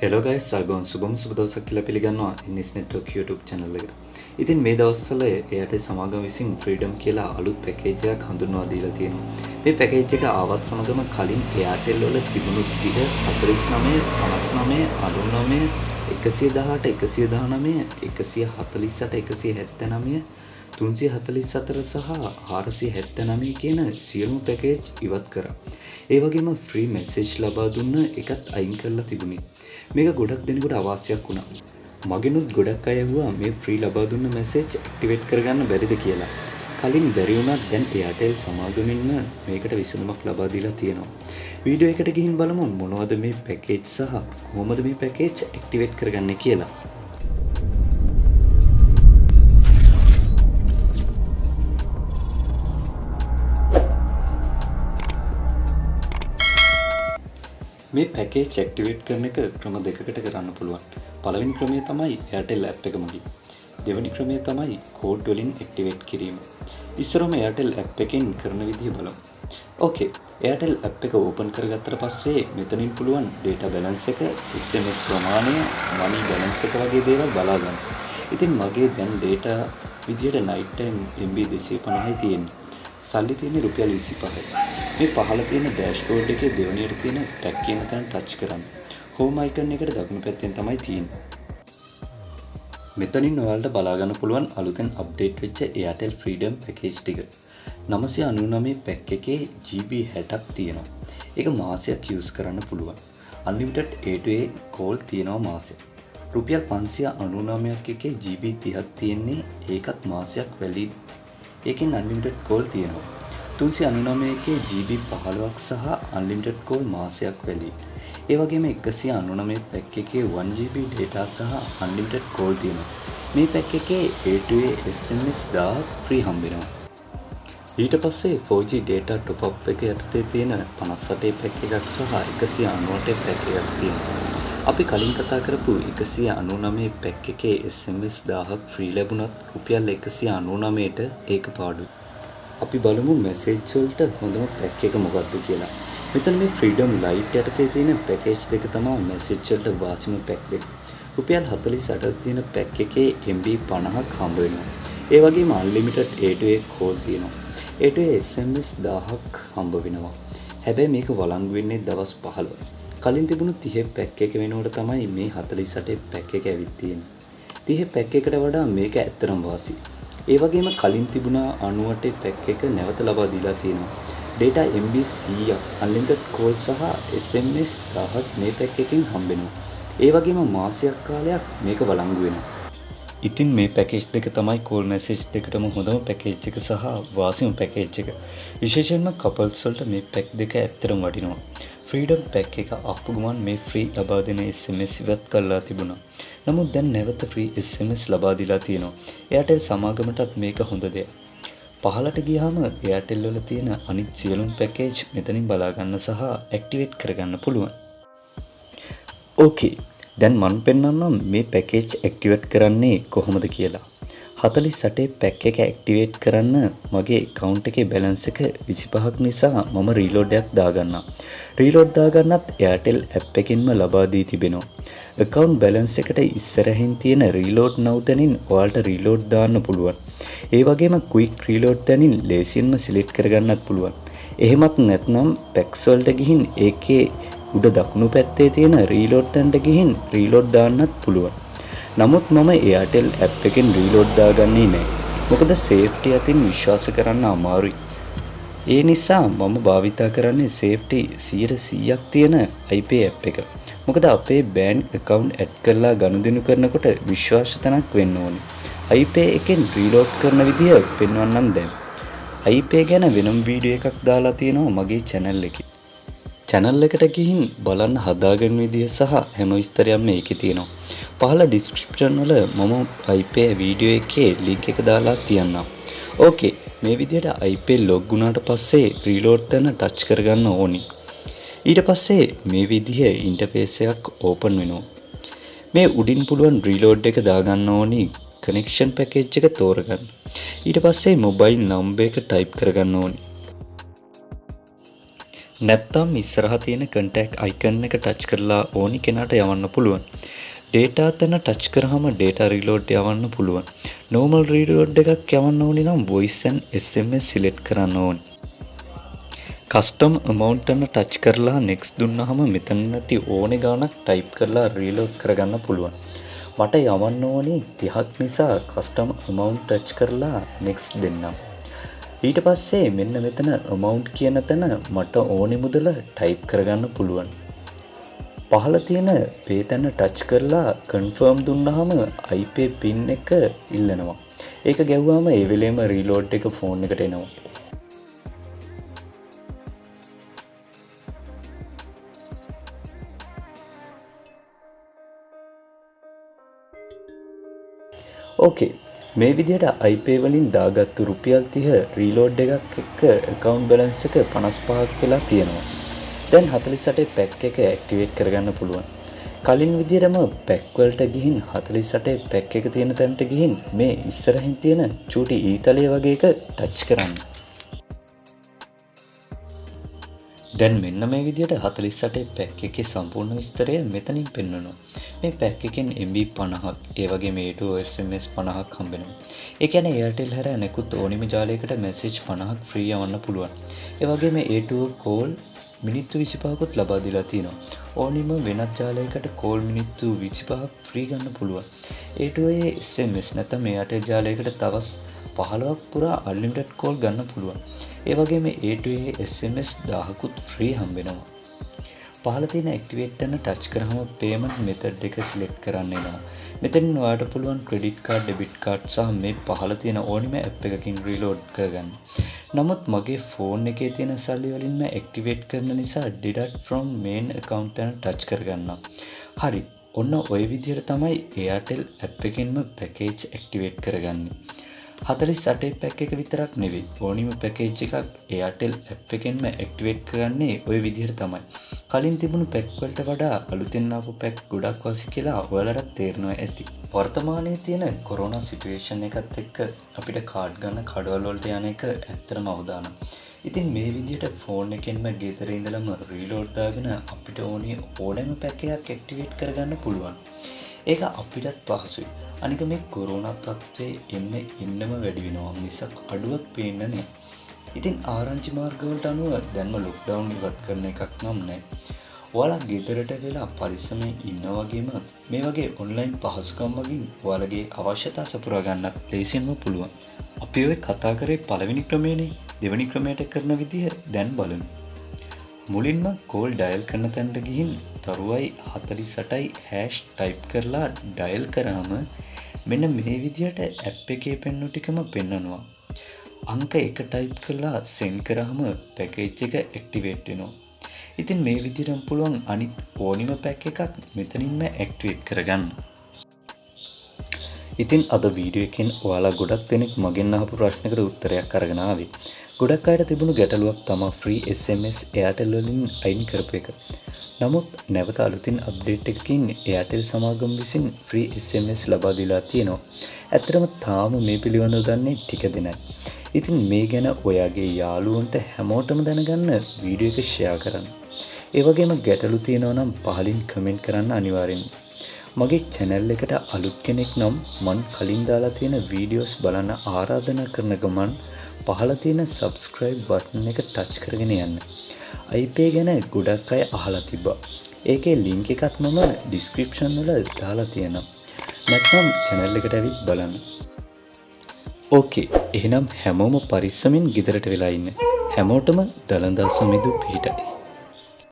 Hello guys, සයිබෝන් සුබම සුබ දවසක් කියලා පිළිගන්නවා NS Network YouTube channel එකට. ඉතින් මේ දවස්වල Airtel සමාගම විසින් Freedom කියලා අලුත් පැකේජ් එකක් හඳුන්වා දීලා තියෙනවා. මේ පැකේජ් එක ආවත් සමගම කලින් Airtel වල තිබුණු 30 49 59 99 118 119 344 සහ 479 කියන සියලුම පැකේජ් ඉවත් කරා. ඒ වගේම ෆ්‍රී මැසේජ් ලබා දුන්න එකත් අයින් කරලා තිබුණේ. මේක ගොඩක් දෙනෙකුට අවශ්‍යයක් වුණා. මගෙනුත් ගොඩක් අය ඇහුවා මේ ෆ්‍රී ලබා දුන්න මැසේජ් ඇක්ටිවේට් කරගන්න බැරිද කියලා. කලින් බැරි වුණත් දැන් Airtel සමාගමින්ම මේකට විසඳුමක් ලබා දීලා තියෙනවා. වීඩියෝ එකට ගිහින් බලමු මොනවද මේ පැකේජ් සහ කොහොමද මේ පැකේජ් ඇක්ටිවේට් කරගන්නේ කියලා. මේ පැකේජ් ඇක්ටිවේට් කරන එක ක්‍රම දෙකකට කරන්න පුළුවන්. පළවෙනි ක්‍රමය තමයි Airtel app එක මගින්. දෙවෙනි ක්‍රමය තමයි කෝඩ් වලින් ඇක්ටිවේට් කිරීම. ඉස්සරම Airtel app එකෙන් කරන විදිය බලමු. ඕකේ. Airtel app එක ඕපන් කරගත්තට පස්සේ මෙතනින් පුළුවන් data balance එක, SMS ප්‍රමාණය, money balance එක වගේ දේවල් බලා ගන්න. ඉතින් මගේ දැන් data විදියට night time MB 250යි තියෙන්නේ. සල්ලි තියෙන්නේ රුපියල් 25යි. මේ පහළ තියෙන ඩෑෂ්බෝඩ් එකේ දෙවෙනියට තියෙන ටැග් කියන තැන ටච් කරන්න. හෝම් අයිකන් එකට දකුණු පැත්තෙන් තමයි තියෙන්නේ. මෙතනින් ඔයාලට බලා ගන්න පුළුවන් අලුතෙන් අප්ඩේට් වෙච්ච Airtel Freedom පැකේජ් ටික. 999 පැක් එකේ GB 60ක් තියෙනවා. ඒක මාසයක් යූස් කරන්න පුළුවන්. unlimited A to A call තියෙනවා මාසෙක. රුපියල් 599ක් එකේ GB 30ක් තියෙන්නේ. ඒකත් මාසයක් වැලිඩ්. ඒකෙන් unlimited call තියෙනවා. 399 එකේ GB 15ක් සහ unlimited call මාසයක් වැලිඩ්. ඒ වගේම 199 පැක් එකේ 1GB data සහ unlimited call තියෙනවා. මේ පැක් එකේ A to A SMS 1000ක් free හම්බ වෙනවා. ඊට පස්සේ 4G data top up එක යටතේ තියෙන 58 පැක් එකක් සහ 198 පැක් එකක් තියෙනවා. අපි කලින් කතා කරපු 199 පැක් එකේ SMS 1000ක් ෆ්‍රී ලැබුණත් රුපියල් 199ට ඒක පාඩුයි. අපි බලමු මැසේජ් වලට හොඳම පැක් එක මොකක්ද කියලා. මෙතන මේ Freedom Lite යටතේ තියෙන පැකේජ් දෙක තමයි මැසේජ් වලට වාසිම පැක් දෙක. රුපියල් 48ක් තියෙන පැක් එකේ MB 50ක් හම්බ වෙනවා. ඒ වගේම unlimited A to A call තියෙනවා. A to A SMS 1000ක් හම්බ වෙනවා. හැබැයි මේක වළංගු වෙන්නේ දවස් 15. කලින් තිබුණු 30 පැක් එක වෙනකොට තමයි මේ 48 පැක් එක ඇවිත් තියෙන්නේ. 30 පැක් එකට වඩා මේක ඇත්තටම වාසි. ඒ වගේම කලින් තිබුණා 98 පැක් එක නැවත ලබා දීලා තියෙනවා. data MB 100ක් unlimited call සහ SMS 1000ක් මේ පැක් එකකින් හම්බෙනවා. ඒ වගේම මාසයක් කාලයක් මේක වළංගු වෙනවා. ඉතින් මේ පැකේජ් දෙක තමයි කෝල් මැසේජ් දෙකටම හොඳම පැකේජ් එක සහ වාසිම පැකේජ් එක. විශේෂයෙන්ම කපල්ස් වලට මේ පැක් දෙක ඇත්තටම වටිනවා. ෆ්‍රීඩම් පැක් එක ආපු ගමන් මේ ෆ්‍රී ලබා දෙන SMS ඉවත් කරලා තිබුණා. නමුත් දැන් නැවත ෆ්‍රී SMS ලබා දීලා තියෙනවා. Airtel සමාගමටත් මේක හොඳ දෙයක්. පහලට ගියාම Airtel වල තියෙන අනිත් සියලුම පැකේජ් මෙතනින් බලා ගන්න සහ ඇක්ටිවේට් කරගන්න පුළුවන්. ඕකේ. දැන් මම පෙන්නන්නම් මේ පැකේජ් ඇක්ටිවේට් කරන්නේ කොහොමද කියලා. 48 පැක් එක ඇක්ටිවේට් කරන්න මගේ account එකේ balance එක 25ක් නිසා මම reload එකක් දාගන්නවා. reload දාගන්නත් Airtel app එකෙන්ම ලබා දී තිබෙනවා. account balance එකට ඉස්සරහින් තියෙන reload now තැනින් ඔයාලට reload දාන්න පුළුවන්. ඒ වගේම quick reload තැනින් ලේසියෙන්ම select කරගන්නත් පුළුවන්. එහෙමත් නැත්නම් packs වලට ගිහින් ඒකේ උඩ දකුණු පැත්තේ තියෙන reload තැනට ගිහින් reload දාන්නත් පුළුවන්. නමුත් මම Airtel app එකෙන් reload දාගන්නේ නැහැ. මොකද safety අතින් විශ්වාස කරන්න අමාරුයි. ඒ නිසා මම භාවිතා කරන්නේ safety 100%ක් තියෙන iPay app එක. මොකද අපේ bank account add කරලා ගනුදෙනු කරනකොට විශ්වාසතනක් වෙන්න ඕනේ. iPay එකෙන් reload කරන විදිය පෙන්වන්නම් දැන්. iPay ගැන වෙනම වීඩියෝ එකක් දාලා තියෙනවා මගේ channel එකේ. channel එකට ගිහින් බලන්න හදාගන්න විදිය සහ හැම විස්තරයක්ම මේකේ තියෙනවා. පහළ description වල මම iPay වීඩියෝ එකේ link එක දාලා තියන්නම්. ඕකේ මේ විදිහට iPay log වුණාට පස්සේ reload කරන touch කරගන්න ඕනි. ඊට පස්සේ මේ විදිහේ interface එකක් open වෙනවා. මේ උඩින් පුළුවන් reload එක දාගන්න ඕනි connection package එක තෝරගන්න. ඊට පස්සේ mobile number එක type කරගන්න ඕනි. නැත්නම් ඉස්සරහා තියෙන contact icon එක ටච් කරලා ඕනි කෙනාට යවන්න පුළුවන්. data තැන ටච් කරාම data reload යවන්න පුළුවන්. normal reload එකක් යවන්න ඕනි නම් voice and SMS select කරන්න ඕනි. custom amount එක ටච් කරලා next දුන්නාම මෙතන නැති ඕනේ ගාණක් type කරලා reload කරගන්න පුළුවන්. මට යවන්න ඕනි 30ක් නිසා custom amount ටච් කරලා next දෙන්නම්. ඊට පස්සේ මෙන්න මෙතන amount කියන තැන මට ඕනි මුදල type කරගන්න පුළුවන්. පහළ තියෙන pay තැන ටච් කරලා confirm දුන්නාම iPay pin එක ඉල්ලනවා. ඒක ගැව්වම ඒ වෙලේම reload එක phone එකට එනවා. ඕකේ. මේ විදිහට iPay වලින් දාගත්තු රුපියල් 30 රීලෝඩ් එකක් එක්ක account balance එක 55ක් වෙලා තියෙනවා. දැන් 48 pack එක activate කරගන්න පුළුවන්. කලින් විදිහටම pack වලට ගිහින් 48 pack එක තියෙන තැනට ගිහින් මේ ඉස්සරහින් තියෙන චූටි ඊතලය වගේ එක ටච් කරන්න. දැන් මෙන්න මේ විදිහට 48 pack එකේ සම්පූර්ණ විස්තරය මෙතනින් පෙන්වනවා. මේ pack එකෙන් MB 50ක් ඒ වගේම A2 SMS 50ක් හම්බ වෙනවා. ඒ කියන්නේ Airtel හැර අනෙකුත් ඕනිම ජාලයකට message 50ක් free යවන්න පුළුවන්. ඒ වගේම A2 call මිනිත්තු 25කුත් ලබා දීලා තියෙනවා. ඕනිම වෙනත් ජාලයකට call මිනිත්තු 25ක් free ගන්න පුළුවන්. A2 SMS නැත්නම් Airtel ජාලයකට තවස් 15ක් පුරා unlimited call ගන්න පුළුවන්. ඒ වගේම A2 SMS 1000කුත් free හම්බ වෙනවා. පහළ තියෙන activate තැන ටච් කරාම payment method එක select කරන්න එනවා. මෙතනින් ඔයාලට පුළුවන් credit card, debit card සහ මේ පහළ තියෙන ඕනිම app එකකින් reload කරගන්න. නමුත් මගේ phone එකේ තියෙන සල්ලි වලින්ම activate කරන නිසා deduct from main account තැන ටච් කරගන්නවා. හරි. ඔන්න ওই විදිහට තමයි Airtel app එකෙන්ම package activate කරගන්නේ. 48 pack එක විතරක් නෙවෙයි ඕනිම package එකක් Airtel app එකෙන්ම activate කරන්නේ ওই විදිහට තමයි. කලින් තිබුණු pack වලට වඩා අලුතෙන් ආපු pack ගොඩක් වාසි කියලා ඔයාලට තේරෙනවා ඇති. වර්තමානයේ තියෙන corona situation එකත් එක්ක අපිට කාඩ් ගන්න කඩවල වලට යන එක ඇත්තටම අවදානම්. ඉතින් මේ විදිහට phone එකෙන්ම ගෙදර ඉඳලම reload දාගෙන අපිට ඕනි ඕනෑම pack එකක් activate කරගන්න පුළුවන්. ඒක අපිටත් පහසුයි. අනික මේ කොරෝනා තත්ත්වයේ එන්නම වැඩි වෙනවා මිසක් අඩුවක් පේන්නේ නැහැ. ඉතින් ආරංචි මාර්ග වලට අනුව දැන්ම ලොක්ඩවුන් ඉවත් කරන එකක් නම් නැහැ. ඔයාලා ගෙදරට වෙලා පරිස්සමෙන් ඉන්න වගේම මේ වගේ ඔන්ලයින් පහසුකම් වලින් ඔයාලගේ අවශ්‍යතා සපුරා ගන්නත් ලේසියෙන්ම පුළුවන්. අපි ඔය කතා කරේ පළවෙනි ක්‍රමයනේ. දෙවෙනි ක්‍රමයට කරන විදිහ දැන් බලමු. මුලින්ම කෝල් ඩයල් කරන තැනට ගිහින් තරුවයි 48යි hash type කරලා ඩයල් කරාම මෙන්න මේ විදිහට app එකේ පෙන්වු ටිකම පෙන්වනවා. අංක 1 type කරලා send කරාම package එක activate වෙනවා. ඉතින් මේ විදිහටම පුළුවන් අනිත් ඕනිම pack එකක් මෙතනින්ම activate කරගන්න. ඉතින් අද වීඩියෝ එකෙන් ඔයාලා ගොඩක් දෙනෙක් මගෙන් අහපු ප්‍රශ්නකට උත්තරයක් අරගෙන ආවේ. ගොඩක් අයට තිබුණු ගැටලුවක් තමයි free SMS Airtel වලින් අයින් කරපු එක. නමුත් නැවත අලුතින් අප්ඩේට් එකකින් Airtel සමාගම විසින් free SMS ලබා දීලා තියෙනවා. ඇත්තටම තාම මේ පිළිබඳව දන්නේ ටික දෙනයි. ඉතින් මේ ගැන ඔයාගේ යාළුවන්ට හැමෝටම දැනගන්න වීඩියෝ එක share කරන්න. ඒ වගේම ගැටලු තියෙනවා නම් පහලින් කමෙන්ට් කරන්න අනිවාර්යෙන්. මගේ channel එකට අලුත් කෙනෙක් නම් මන් කලින් දාලා තියෙන වීඩියෝස් බලන්න ආරාධනා කරන ගමන් පහළ තියෙන subscribe button එක touch කරගෙන යන්න. iPay ගැන ගොඩක් අය අහලා තිබ්බා. ඒකේ link එකත් මම description වල දාලා තියෙනවා. නැත්නම් channel එකට ඇවිත් බලන්න. ඕකේ. එහෙනම් හැමෝම පරිස්සමින් ගෙදරට වෙලා ඉන්න. හැමෝටම දලඳා සමිඳු පිහිටයි.